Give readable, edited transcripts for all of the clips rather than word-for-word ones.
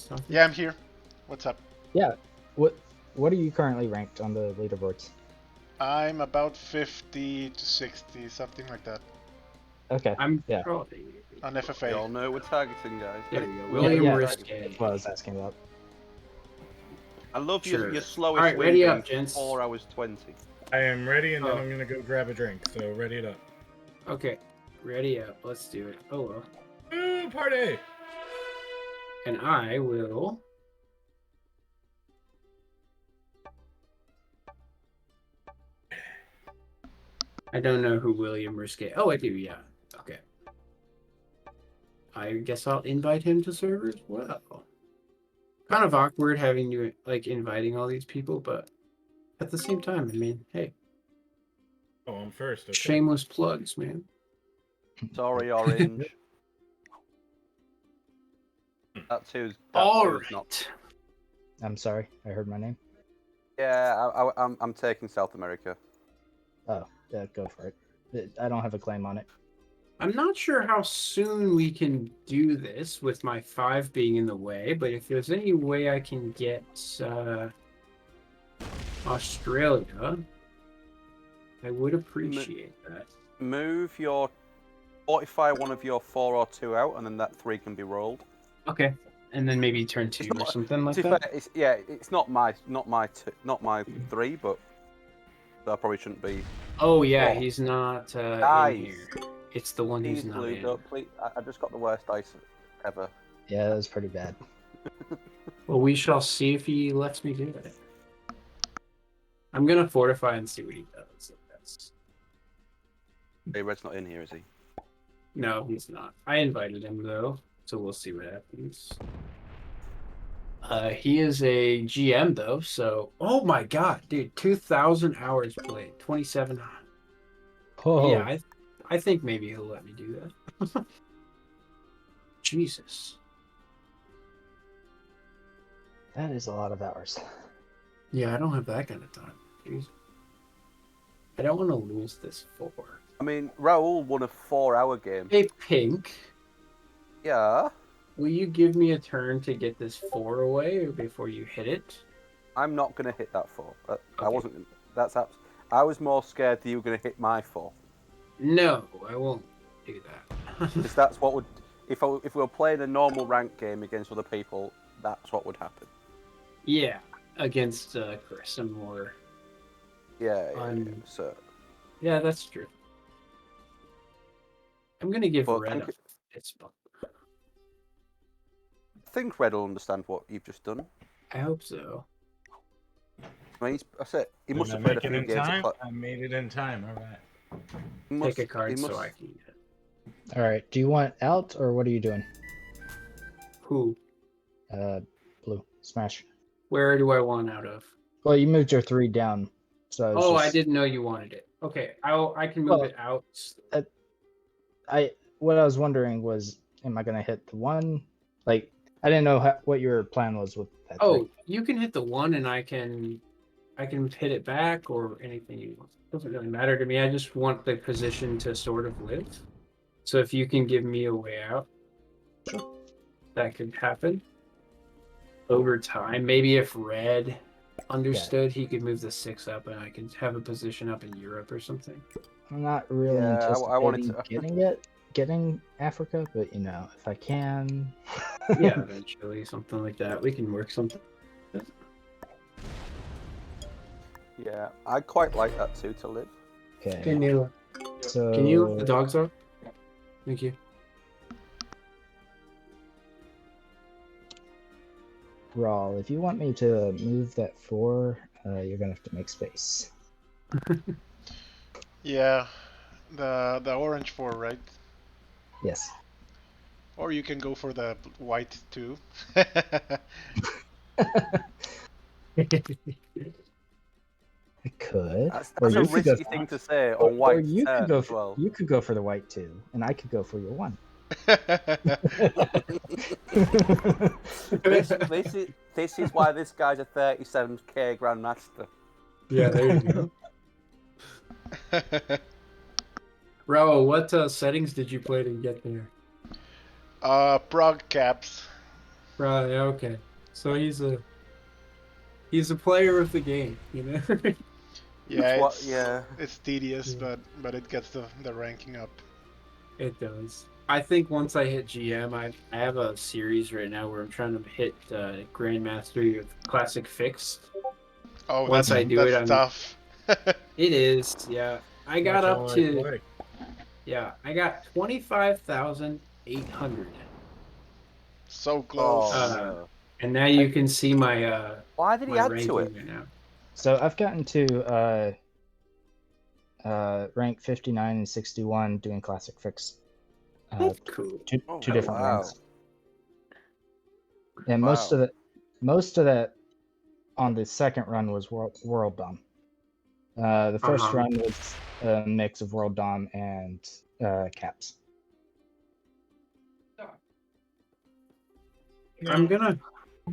stuff. Yeah, I'm here. What's up? Yeah. What are you currently ranked on the leaderboards? I'm about 50 to 60, something like that. Okay. I'm Yeah. probably. On We FFA. all know we're targeting, guys. There you go. We all William know we're Risque. targeting. That's what I was asking about. I love Sure. your slowest Alright, win ready being up, gents. 4 hours 20. I am ready, and then Oh. I'm gonna go grab a drink. So ready it up. Okay, ready up. Let's do it. Oh well. Ooh, party! And I will. I don't know who William Risque. Oh, I do. Yeah. Okay. I guess I'll invite him to server as well. Kind of awkward having you like inviting all these people, but at the same time, I mean, hey, Oh, I'm first. Okay. shameless plugs, man. Sorry, Orange. That's who's All not. right. I'm sorry, I heard my name. Yeah, I'm taking South America. Oh, yeah, go for it. I don't have a claim on it. I'm not sure how soon we can do this with my 5 being in the way, but if there's any way I can get Australia, I would appreciate that. Move your 45 one of your 4 or 2 out, and then that 3 can be rolled. Okay, and then maybe turn 2 or something like To be that. fair, it's not my 3, but so I probably shouldn't be. Oh yeah, Oh. he's not in Nice. here. It's the one Please, who's not Blue, in. don't, please. I just got the worst dice ever. Yeah, that was pretty bad. Well, we shall see if he lets me do it. I'm gonna fortify and see what he does. That's... Hey, Red's not in here, is he? No, he's not. I invited him though, so we'll see what happens. He is a GM though, so oh my god, dude, 2,000 hours played, 27. Oh, Yeah, I think maybe he'll let me do that. Jesus. that is a lot of hours. Yeah, I don't have that kind of time. Jeez. I don't want to lose this 4. I mean, Raul won a 4-hour game. Hey, Pink, Yeah, will you give me a turn to get this 4 away before you hit it? I'm not gonna hit that 4. I Okay. wasn't. I was more scared that you were gonna hit my 4. No, I won't do that. Because that's what would. If we were playing a normal rank game against other people, that's what would happen. Yeah, against Chris and more. Yeah. So. Yeah, that's true. I'm gonna give Well, Red thank a fist bump. I think Red will understand what you've just done. I hope so. I mean, I said he must Did have I played a make it few in games. time? I made it in time. All right. Take a card so I can get it. All right, do you want out or what are you doing? Who? Blue, smash. Where do I want out of? Well, you moved your 3 down, so Oh, I just, didn't know you wanted it. Okay, I can move Well, it out. What I was wondering was, am I gonna hit the 1? Like, I didn't know what your plan was with that. Oh, 3. you can hit the 1 and I can hit it back or anything you want. It doesn't really matter to me. I just want the position to sort of live. So if you can give me a way out, that could happen over time. Maybe if Red understood, he could move the 6 up and I could have a position up in Europe or something. I'm not really Yeah, I wanted anticipating getting Africa, but if I can. Yeah, eventually, something like that. We can work something. Yeah, I quite like that too to live. Okay. Can you So let the dogs out? Thank you. Rawl, if you want me to move that 4, you're gonna have to make space. Yeah, the orange 4, right? Yes. Or you can go for the white 2. I could. That's Or a you could go risky for- thing to say Or on white you could turn go as for well. you could go for the white 2, and I could go for your 1. This is why this guy's a 37k grandmaster. Yeah, there you go. Raul, what settings did you play to get there? Prog caps. Right. Okay. So he's a player of the game, you know. Yeah, What? it's Yeah. it's tedious, Yeah. but it gets the ranking up. It does. I think once I hit GM, I have a series right now where I'm trying to hit Grandmaster of Classic Fixed. Oh, Once I do it, that's I'm. tough. It is, yeah. I got Much up all I to play. yeah. I got 25,800. So Oh close. no. And now you can see Why did he my add to ranking it? right now. So I've gotten to rank 59 and 61 doing classic fix. That's cool. Two Oh, different wow. runs. And Wow. most of that on the second run was world dom. The first Uh-huh. run was a mix of world dom and caps. I'm Now,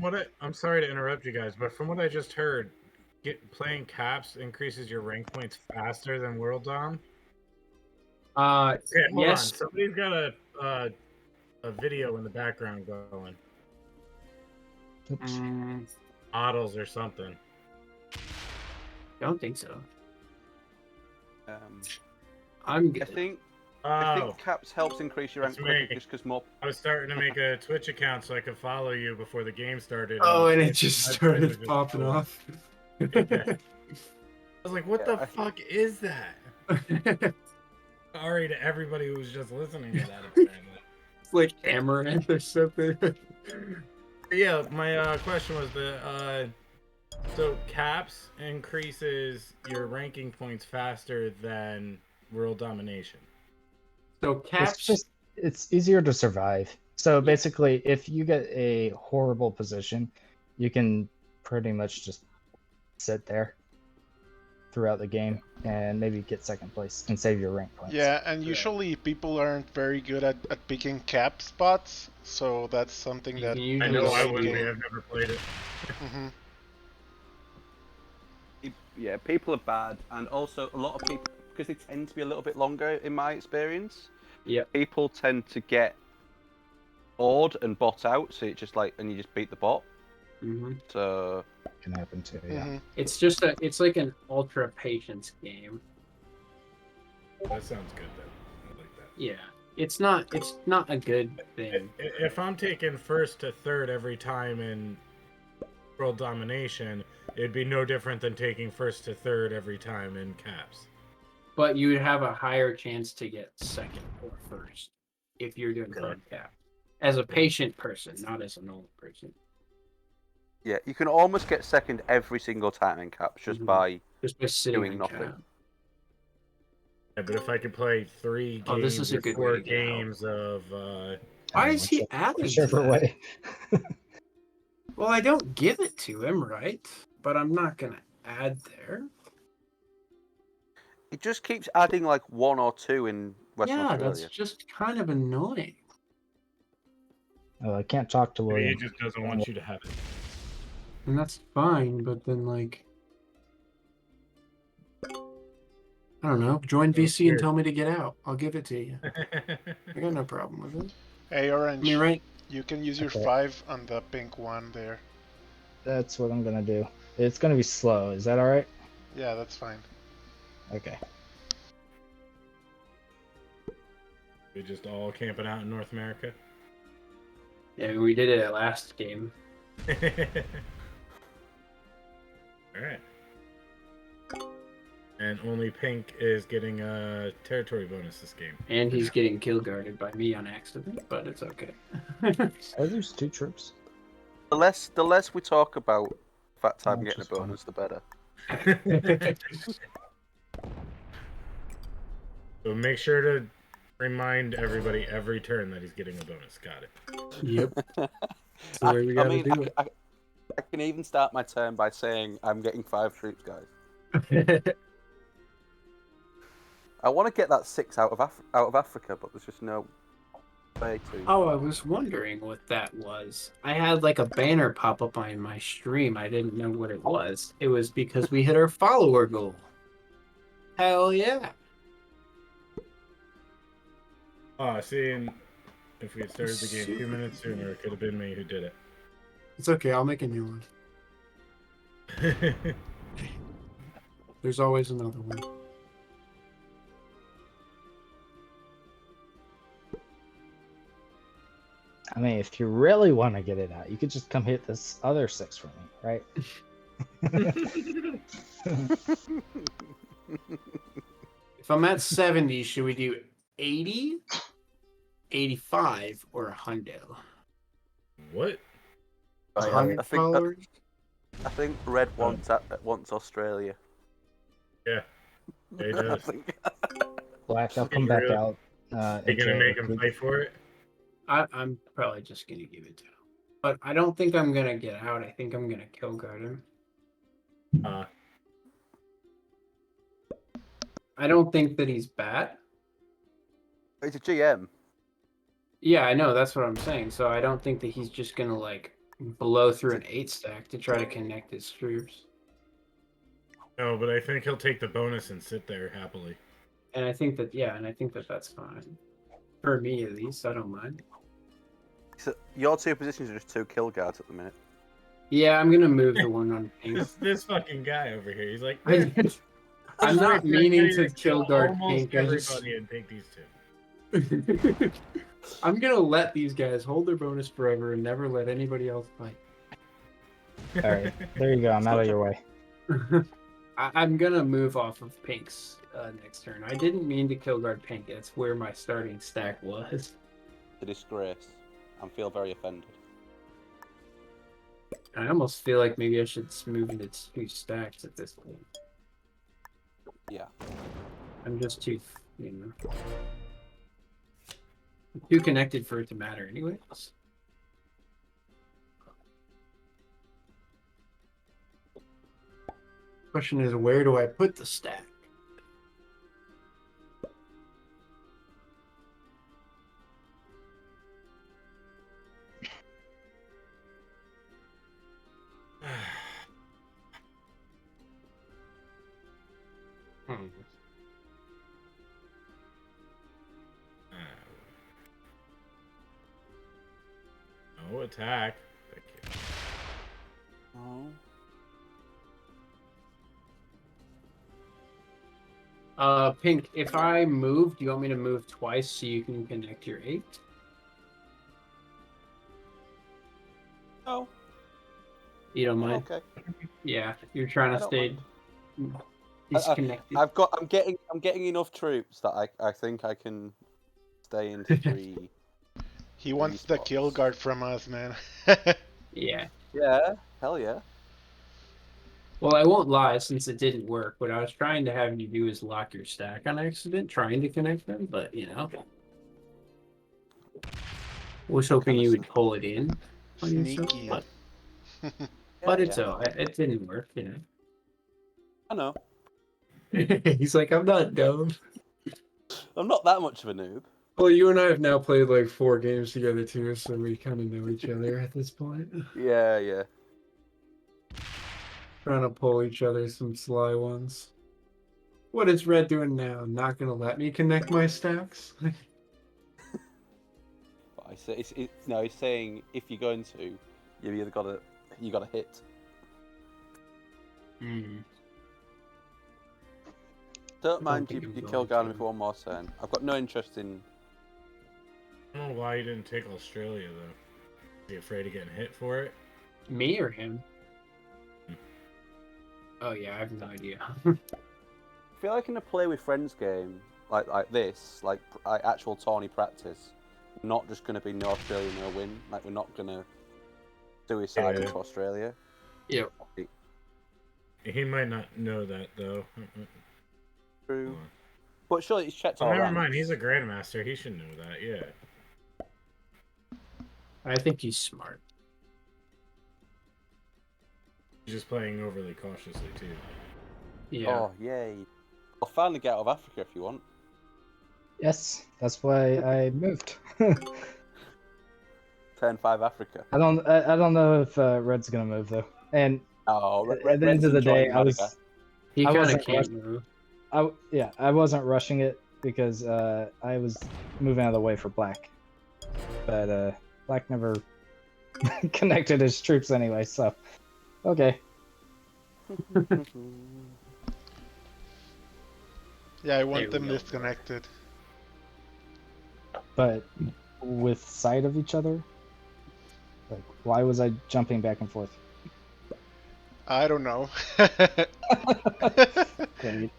gonna. I'm sorry to interrupt you guys, but from what I just heard, playing caps increases your rank points faster than World Dom. Okay, hold on. Yes. Somebody's got a video in the background going. Oops. Models or something. Don't think so. Um, I'm I good. think Oh, caps helps increase your rank That's quicker me. just because more. I was starting to make a Twitch account so I could follow you before the game started. Oh, and it just my screen was started just popping going. off. Yeah. I was like, what Yeah, the fuck is that? Sorry to everybody who was just listening to that, apparently. It's like amaranth or something. Yeah, my question was so caps increases your ranking points faster than world domination. So caps. It's easier to survive. So Yeah. basically, if you get a horrible position, you can pretty much just sit there throughout the game and maybe get second place and save your rank points. Yeah, and usually people aren't very good at picking cap spots, so that's something You that can I usually know in the I late wouldn't be. game. I've never played it. Hmm. Yeah, people are bad, and also a lot of people, because they tend to be a little bit longer in my experience. Yep. People tend to get bored and bot out, so it's just like, and you just beat the bot. hmm So Can happen too. Yeah. Hmm. It's like an ultra patience game. That sounds good then. I like that. Yeah. It's not a good thing. If I'm taking first to third every time in world domination, it'd be no different than taking first to third every time in caps. But you would have a higher chance to get second or first if you're doing hard cap. As a patient person, not as a normal person. yeah, you can almost get second every single time in caps just by Just by sitting doing on nothing. cap. Yeah, but if I could play 3 Oh, this games is a or good way 4 to get out. games of Why is he adding to Whichever that? way. Well, I don't give it to him, right? But I'm not gonna add there. It just keeps adding like 1 or 2 in Western Yeah, Australia. that's just kind of annoying. Oh, I can't talk to he William. just doesn't want you to have it. And that's fine, but then like I don't know, join So VC and weird. tell me to get out. I'll give it to you. I got no problem with it. Hey, I Orange, mean, right? you can use your Okay. 5 on the pink one there. That's what I'm gonna do. It's gonna be slow. Is that all right? Yeah, that's fine. Okay. We're just all camping out in North America. Yeah, we did it at last game. Alright. And only Pink is getting a territory bonus this game. And he's getting kill guarded by me on accident, but it's okay. I lose 2 troops. The less we talk about the fact I'm Oh, getting a just fine. bonus, the better. So make sure to remind everybody every turn that he's getting a bonus. Got it. Yep. That's the way we gotta do it. I can even start my turn by saying I'm getting 5 troops, guys. I want to get that 6 out of Africa, but there's just no way to. Oh, I was wondering what that was. I had like a banner pop up on my stream. I didn't know what it was. It was because we hit our follower goal. Hell yeah. Oh, see, and if we had started the game 2 minutes sooner, it could have been me who did it. It's okay. I'll make a new one. There's always another one. I mean, if you really want to get it out, you could just come hit this other 6 for me, right? If I'm at 70, should we do 80, 85, or 100? What? I, I 100 think followers? I think Red wants Australia. Yeah, he I does. think. Black, I'll come back Really? out. Are you gonna make him fight for it? I'm probably just gonna give it to him. But I don't think I'm gonna get out. I think I'm gonna kill guard him. I don't think that he's bad. It's a GM. Yeah, I know. That's what I'm saying. So I don't think that he's just gonna like blow through an 8 stack to try to connect his troops. No, but I think he'll take the bonus and sit there happily. And I think that that's fine. For me at least, I don't mind. So your 2 positions are just 2 kill guards at the minute. Yeah, I'm gonna move the one on pink. This fucking guy over here, he's like, I'm not meaning to kill guard almost pink. I everybody just and take these 2. I'm gonna let these guys hold their bonus forever and never let anybody else fight. All right, there you go. I'm out of your way. I'm gonna move off of pink's next turn. I didn't mean to kill guard pink. That's where my starting stack was. A disgrace. I feel very offended. I almost feel like maybe I should move into 2 stacks at this point. Yeah. I'm just too, too connected for it to matter anyways. Question is, where do I put the stack? No attack. Thank you. Oh. Pink, if I move, do you want me to move twice so you can connect your 8? Oh. You don't mind? Okay. Yeah, you're trying I to don't stay mind. disconnected. I'm getting enough troops that I think I can stay in 3. He wants the spots. kill guard from us, man. Yeah. Yeah. Hell yeah. Well, I won't lie, since it didn't work. What I was trying to have you do is lock your stack on accident, trying to connect them, but was hoping you would pull it in on yourself, Sneaky. but Yeah, it's alright. It didn't work, I know. He's like, I'm not dumb. I'm not that much of a noob. Well, you and I have now played like 4 games together too, so we kind of know each other at this point. Yeah, yeah. Trying to pull each other some sly ones. What is Red doing now? Not gonna let me connect my stacks? But I say no. He's saying if you're going to, you've either got to hit. Don't mind think you I'm kill going Garden to. for one more turn. I've got no interest in. I don't know why you didn't take Australia though. Is he afraid of getting hit for it? Me or him? Oh yeah, I have no idea. I feel like in a play with friends game like this, like actual tourney practice, not just going to be no Australia, no win. Like we're not going to suicide into Australia. Yep. He might not know that though. True. But surely it's checked all Never ranks. mind, he's a grandmaster. He should know that. Yeah. I think he's smart. He's just playing overly cautiously too. Yeah. Oh yay! I'll finally get out of Africa if you want. Yes, that's why I moved. Turn 5 Africa. I don't know if Red's gonna move though. And Oh, at the end of the day, I He kind of wasn't can't move. I wasn't rushing it because I was moving out of the way for Black, but Black never connected his troops anyway. So, okay. Yeah, I There want them we go. disconnected. But with sight of each other, like, why was I jumping back and forth? I don't know. Great.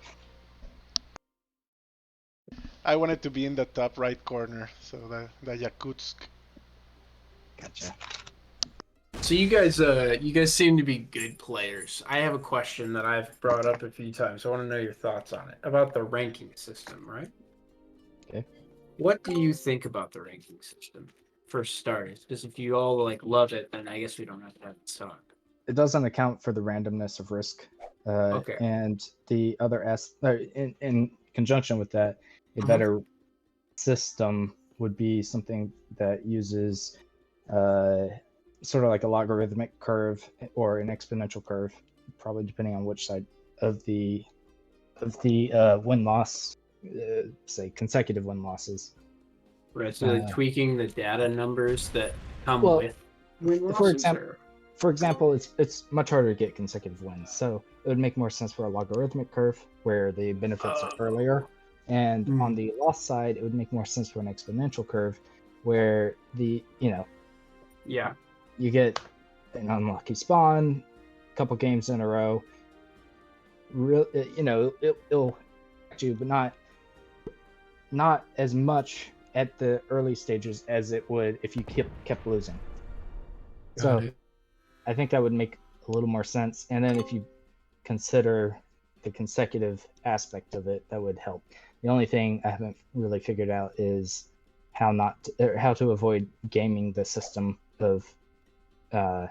I wanted to be in the top right corner, so the Yakutsk. Gotcha. So you guys seem to be good players. I have a question that I've brought up a few times. I want to know your thoughts on it about the ranking system, right? Okay. What do you think about the ranking system for starters? Because if you all like love it, then I guess we don't have to have it talk. It doesn't account for the randomness of risk. Okay. And the other in conjunction with that, a Mhm. better system would be something that uses sort of like a logarithmic curve or an exponential curve, probably depending on which side of the win loss, say consecutive win losses. Right. So like Uh, tweaking the data numbers that come Well, with win for losses, example, or for example, it's much harder to get consecutive wins. So it would make more sense for a logarithmic curve where the benefits are earlier. And on the loss side, it would make more sense for an exponential curve where yeah. you get an unlucky spawn, a couple games in a row. It'll affect you, but not as much at the early stages as it would if you kept losing. So I think that would make a little more sense. And then if you consider the consecutive aspect of it, that would help. The only thing I haven't really figured out is how to avoid gaming the system of, on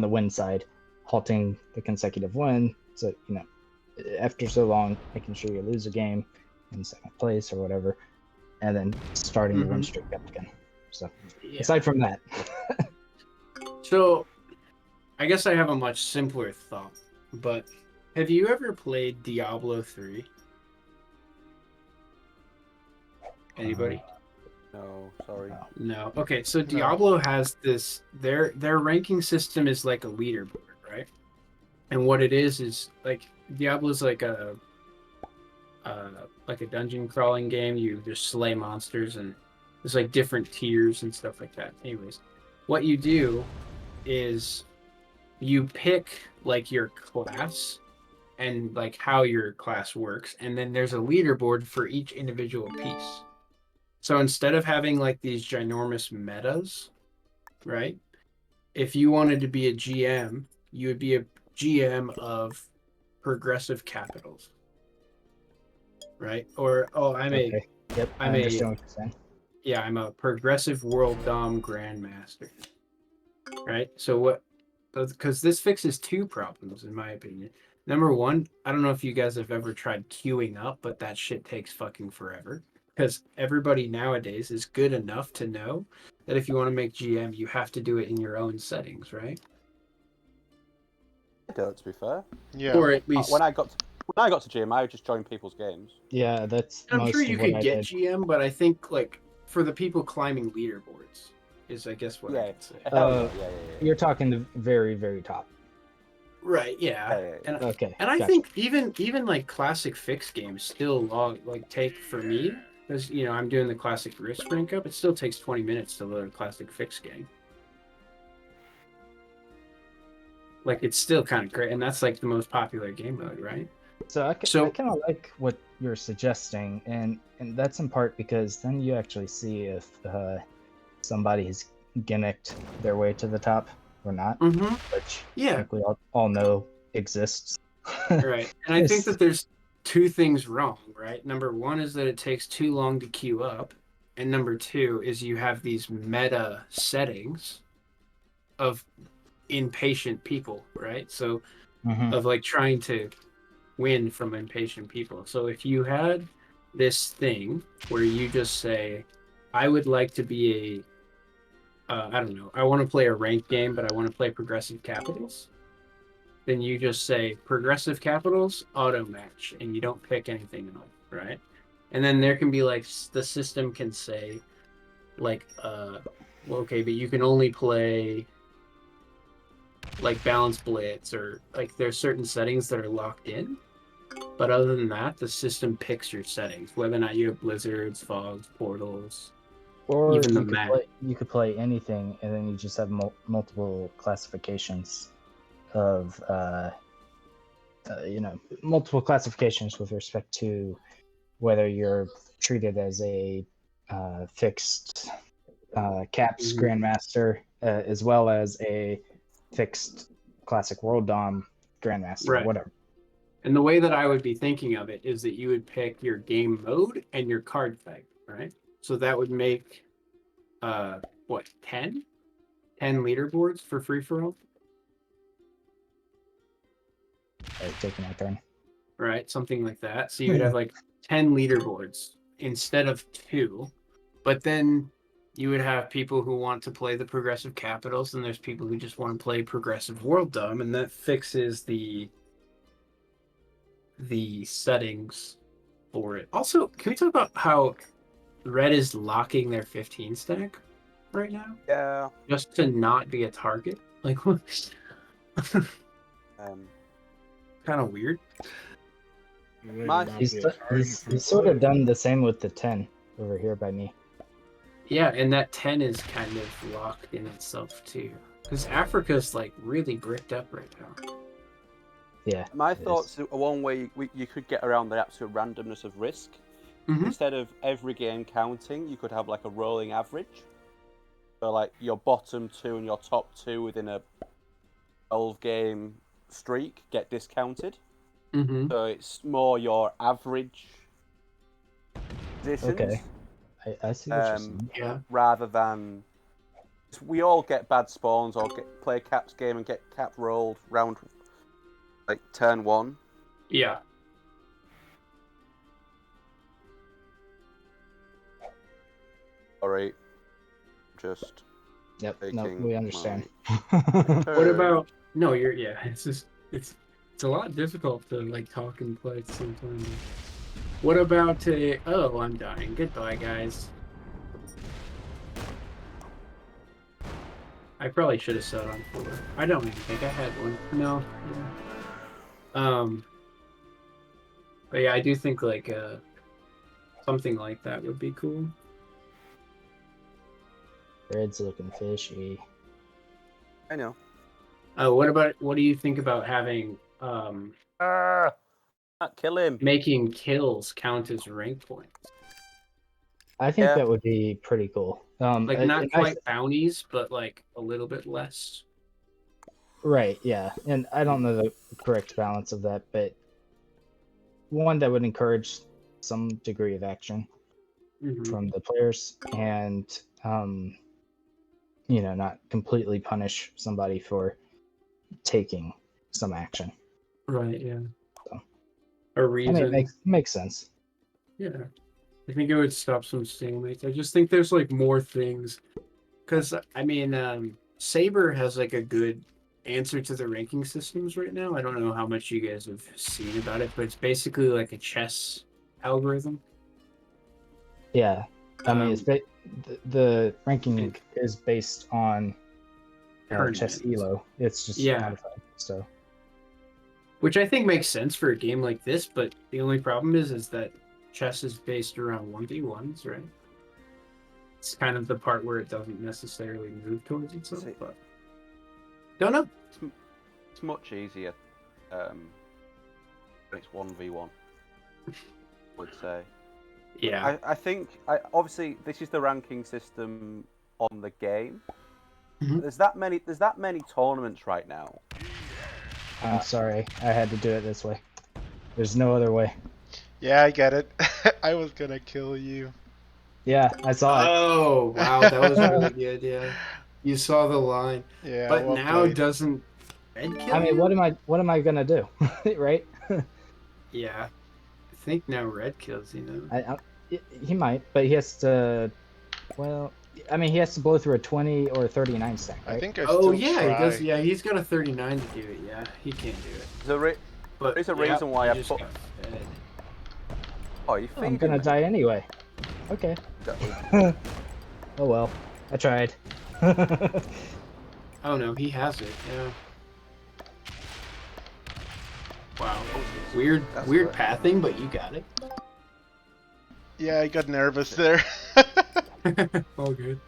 the win side, halting the consecutive win. So, after so long, making sure you lose a game in second place or whatever, and then starting the win streak up again. So, Yeah. aside from that. So I guess I have a much simpler thought, but have you ever played Diablo 3? Anybody? No, sorry. No. Okay, so Diablo has this their ranking system is like a leaderboard, right? And what it is like Diablo's like a dungeon crawling game. You just slay monsters and there's like different tiers and stuff like that. Anyways, what you do is you pick like your class and like how your class works, and then there's a leaderboard for each individual piece. So instead of having like these ginormous metas, right? If you wanted to be a GM, you would be a GM of Progressive Capitals, right? Or Okay. Yep, I understand what you're saying. I'm a Progressive World Dom Grandmaster, right? So what? Because this fixes two problems, in my opinion. Number one, I don't know if you guys have ever tried queuing up, but that shit takes fucking forever. Because everybody nowadays is good enough to know that if you want to make GM, you have to do it in your own settings, right? I don't, to be fair. Yeah. Or at least When I got to GM, I would just join people's games. Yeah, that's I'm most sure of you what could I get did. GM, but I think like for the people climbing leaderboards is I guess what I could say. Hell yeah. You're talking the very, very top. Right, yeah. Yeah. Okay. And I gotcha. think even like classic fix games still take for me because I'm doing the classic risk rank up. It still takes 20 minutes to load a classic fix game. Like it's still kind of great, and that's like the most popular game mode, right? So I So kind of like what you're suggesting, and that's in part because then you actually see if somebody's gimmicked their way to the top or not, which I think we all know exists. Right. And I think that there's two things wrong, right? Number one is that it takes too long to queue up, and number two is you have these meta settings of impatient people, right? So of like trying to win from impatient people. So if you had this thing where you just say, I would like to be I don't know, I want to play a ranked game, but I want to play Progressive Capitals, then you just say Progressive Capitals auto match and you don't pick anything else, right? And then there can be like the system can say like Well, okay, but you can only play like balance blitz or like there's certain settings that are locked in. But other than that, the system picks your settings, whether or not you have blizzards, fogs, portals, Or even the you could map. play anything, and then you just have multiple classifications of multiple classifications with respect to whether you're treated as a fixed caps Mhm. grandmaster as well as a fixed classic world dom grandmaster, Right. whatever. And the way that I would be thinking of it is that you would pick your game mode and your card type, right? So that would make what, 10? 10 leaderboards for free for all, Taking my turn. right? Something like that. So you would have like 10 leaderboards instead of 2. But then you would have people who want to play the progressive capitals, and there's people who just want to play progressive world dom, and that fixes the settings for it. Also, can we talk about how Red is locking their 15 stack right now? Yeah. Just to not be a target? Like, what? Um, Kind of weird. Would My- not He's be a target for sort of play. done the same with the 10 over here by me. Yeah, and that 10 is kind of locked in itself too. Because Africa's like really bricked up right now. Yeah. My it is. thoughts are one way you could get around the absolute randomness of risk. Mhm. Instead of every game counting, you could have like a rolling average. So like your bottom 2 and your top 2 within a 12-game streak get discounted. Mm-hmm. So it's more your average positions. Okay. I see what you're saying. Yeah. Rather than we all get bad spawns or play a caps game and get cap rolled round like turn 1. Yeah. Sorry, just Yep. No, taking we understand. What turn. about no? It's just it's a lot difficult to like talk and play at the same time. What about oh, I'm dying. Goodbye, guys. I probably should have set on 4. I don't even think I had one. No. But yeah, I do think like something like that would be cool. Red's looking fishy. I know. What do you think about having Can't kill him. making kills count as rank points? I think Yeah. that would be pretty cool. Like not and quite bounties, but like a little bit less. Right, yeah. And I don't know the correct balance of that, but one that would encourage some degree of action Mhm. from the players and not completely punish somebody for taking some action. Right, yeah. So, A reason. I mean, it makes sense. Yeah. I think it would stop some stalemates. I just think there's like more things. Because, I mean, Saber has like a good answer to the ranking systems right now. I don't know how much you guys have seen about it, but it's basically like a chess algorithm. Yeah. I mean, it's Um, the ranking is based on chess tournaments. elo. It's just Yeah. modified. So Which I think makes sense for a game like this, but the only problem is that chess is based around 1v1s, right? It's kind of the part where it doesn't necessarily move towards itself, See- but don't know. It's much easier. When it's 1v1. I would say. Yeah. I think obviously this is the ranking system on the game. Mhm. There's that many tournaments right now. I'm sorry, I had to do it this way. There's no other way. Yeah, I get it. I was gonna kill you. Yeah, I saw it. Oh, wow, that was really good, yeah. You saw the line. Yeah, But well now played. doesn't Red kill I mean, you? what am I gonna do, right? Yeah. I think now Red kills you now. He might, but he has to. Well, I mean, he has to blow through a 20 or a 39 stack, right? I think I Oh still yeah, try. he does. Yeah, he's got a 39 to do it. Yeah, he can't do it. There's a yeah, reason why he I just put. got fed. Oh, you Oh, I'm feeding gonna me? die anyway. Okay. Oh well. I tried. Oh no, he has it. Yeah. Wow. Weird That's weird right. pathing, but you got it. Yeah, I got nervous there. All good.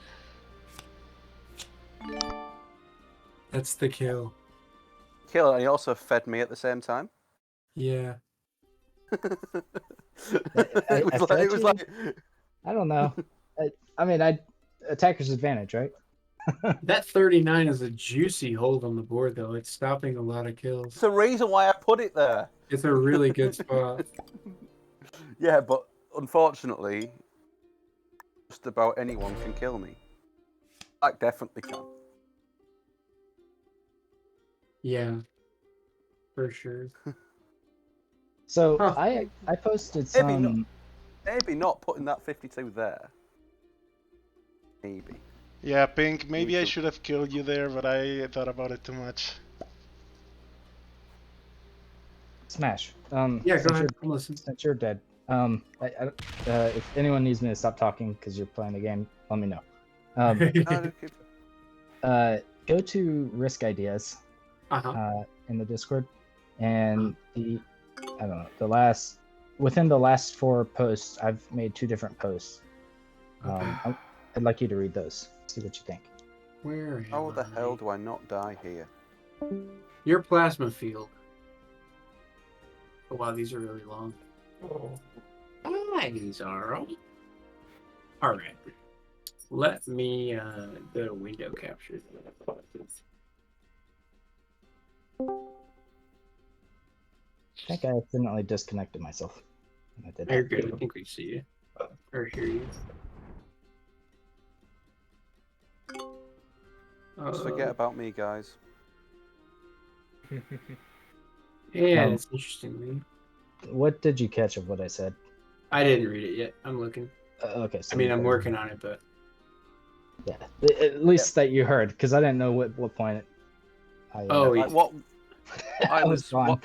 That's the kill. Kill, and he also fed me at the same time. Yeah. I It was fed like you? I don't know. I mean, attacker's advantage, right? That 39 is a juicy hold on the board, though. It's stopping a lot of kills. it's the reason why I put it there. It's a really good spot. Yeah, but unfortunately, just about anyone can kill me. Black definitely can. Yeah, for sure. So Huh. I posted Maybe not. some. Maybe not putting that 52 there. Maybe. Yeah, Pink, maybe I to- should have killed you there, but I thought about it too much. Smash. Yeah, go Since ahead. you're I'm listening. since you're dead. If anyone needs me to stop talking because you're playing the game, let me know. No, keep- Go to Risk Ideas Uh-huh. in the Discord, and I don't know, within the last 4 posts, I've made 2 different posts. I'd like you to read those. See what you think. Where am How the I? hell do I not die here? Your plasma field. Oh, wow, these are really long. Hi, Zaro. All right. Let me go to window capture. I think I accidentally disconnected myself. I did You're that. good. I think we see you. Or hear you. Just forget about me, guys. Yeah, Um, it's interesting. What did you catch of what I said? I didn't read it yet. I'm looking. Okay, so I mean, you I'm guys- working on it, but Yeah, at least that you heard, because I didn't know what point. Oh, Like yeah. what I was gone.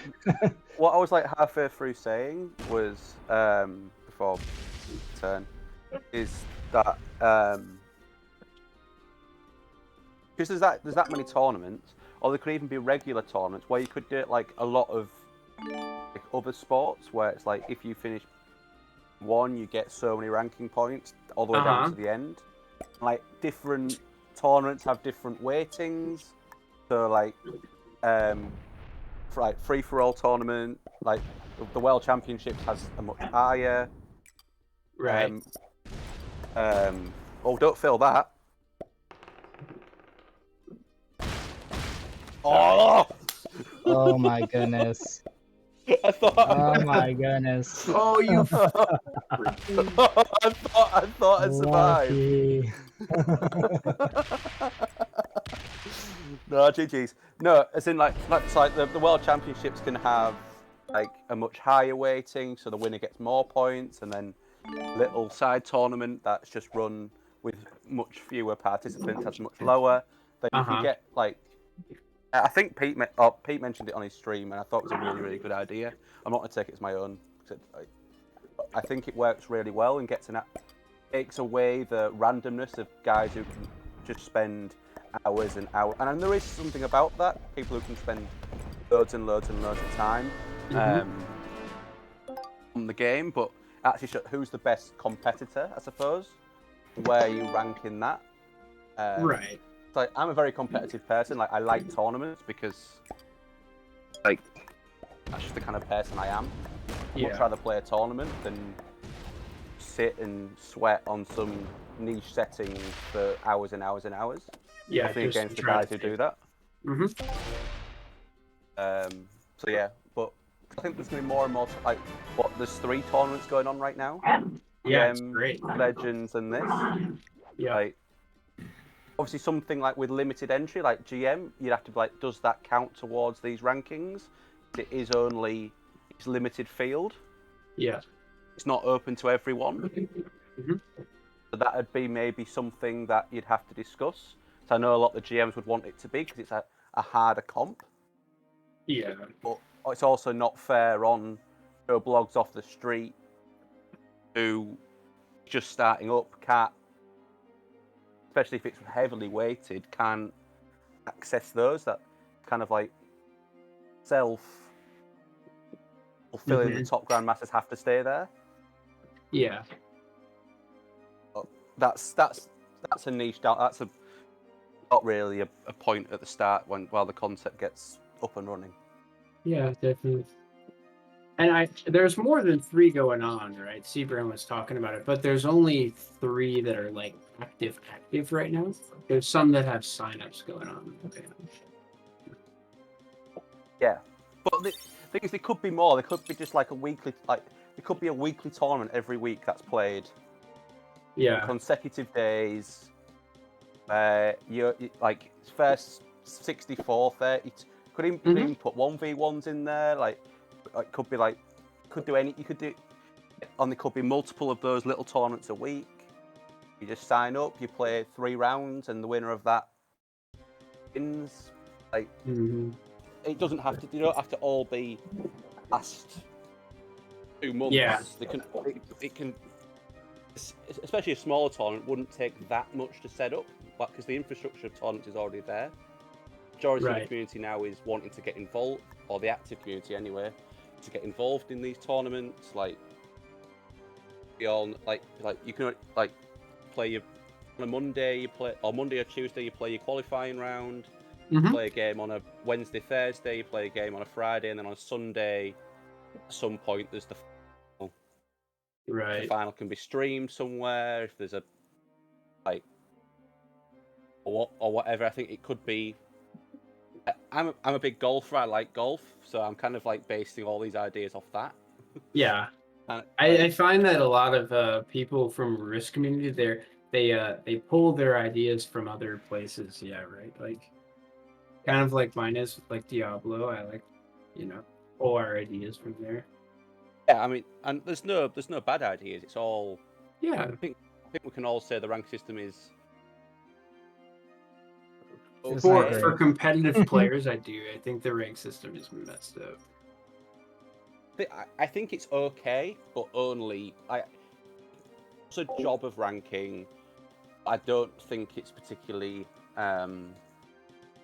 what I was like halfway through saying was before turn is that because there's that many tournaments, or there could even be regular tournaments where you could do it like a lot of like other sports where it's like if you finish 1, you get so many ranking points all the way down to the end. Like different tournaments have different weightings, so like for like free for all tournament, like the World Championships has a much higher. Right. Oh, don't feel that. Oh! Oh my goodness. I thought. Oh my goodness. Oh, you. I thought I survived. Lucky. No, GG's. No, as in it's like the World Championships can have like a much higher weighting, so the winner gets more points, and then little side tournament that's just run with much fewer participants has much lower. Then if you get like, I think Pete mentioned it on his stream, and I thought it was a really, really good idea. I'm not going to take it as my own. I think it works really well and takes away the randomness of guys who can just spend hours and hours. And there is something about that. People who can spend loads and loads and loads of time on the game, but actually who's the best competitor, I suppose, where you rank in that. Right. Like I'm a very competitive person. Like I like tournaments because like that's just the kind of person I am. I'd much rather play a tournament than sit and sweat on some niche setting for hours and hours and hours. Yeah, Nothing against the guys who do that. So yeah, but I think there's going to be more and more. Like, there's 3 tournaments going on right now. Yeah, it's great. Legends and this. Yeah. Like, obviously, something like with limited entry, like GM, you'd have to be like, does that count towards these rankings? It is only limited field. Yeah. It's not open to everyone. So that would be maybe something that you'd have to discuss. So I know a lot of the GMs would want it to be because it's a harder comp. Yeah. But it's also not fair on Joe Blogs off the street who just starting up, can't especially if it's heavily weighted, can't access those. That kind of like self-fulfilling. The top grandmasters have to stay there. Yeah. That's a niche down. That's not really a point at the start while the concept gets up and running. Yeah, definitely. And there's more than 3 going on, right? Seabrand was talking about it, but there's only 3 that are like active right now. There's some that have signups going on. Okay. Yeah, but the thing is, there could be more. There could be just like a weekly, it could be a weekly tournament every week that's played on Yeah. consecutive days. You like first 64, 30. Could even put 1v1s in there. Like could be like, could do any. You could do, and there could be multiple of those little tournaments a week. You just sign up, you play 3 rounds, and the winner of that wins. Like it doesn't have to. You don't have to all be last 2 months. Yeah. It can, especially a smaller tournament, wouldn't take that much to set up, because the infrastructure of tournaments is already there. Majority of the community now is wanting to get involved, or the active community anyway, to get involved in these tournaments. Like, beyond, like you can like play your on a Monday, you play, or Monday or Tuesday, you play your qualifying round. Play a game on a Wednesday, Thursday. You play a game on a Friday, and then on a Sunday, at some point, there's the final. Right. The final can be streamed somewhere if there's a or whatever. I think it could be. I'm a big golfer. I like golf, so I'm kind of like basing all these ideas off that. Yeah. And, I find that a lot of people from Risk community they pull their ideas from other places. Yeah, right. Like kind of like mine is like Diablo. I like, pull our ideas from there. Yeah, I mean, and there's no bad ideas. It's all. Yeah. I think we can all say the rank system is. For competitive players, I think the rank system is messed up. I think it's okay, but only it's a job of ranking. I don't think it's particularly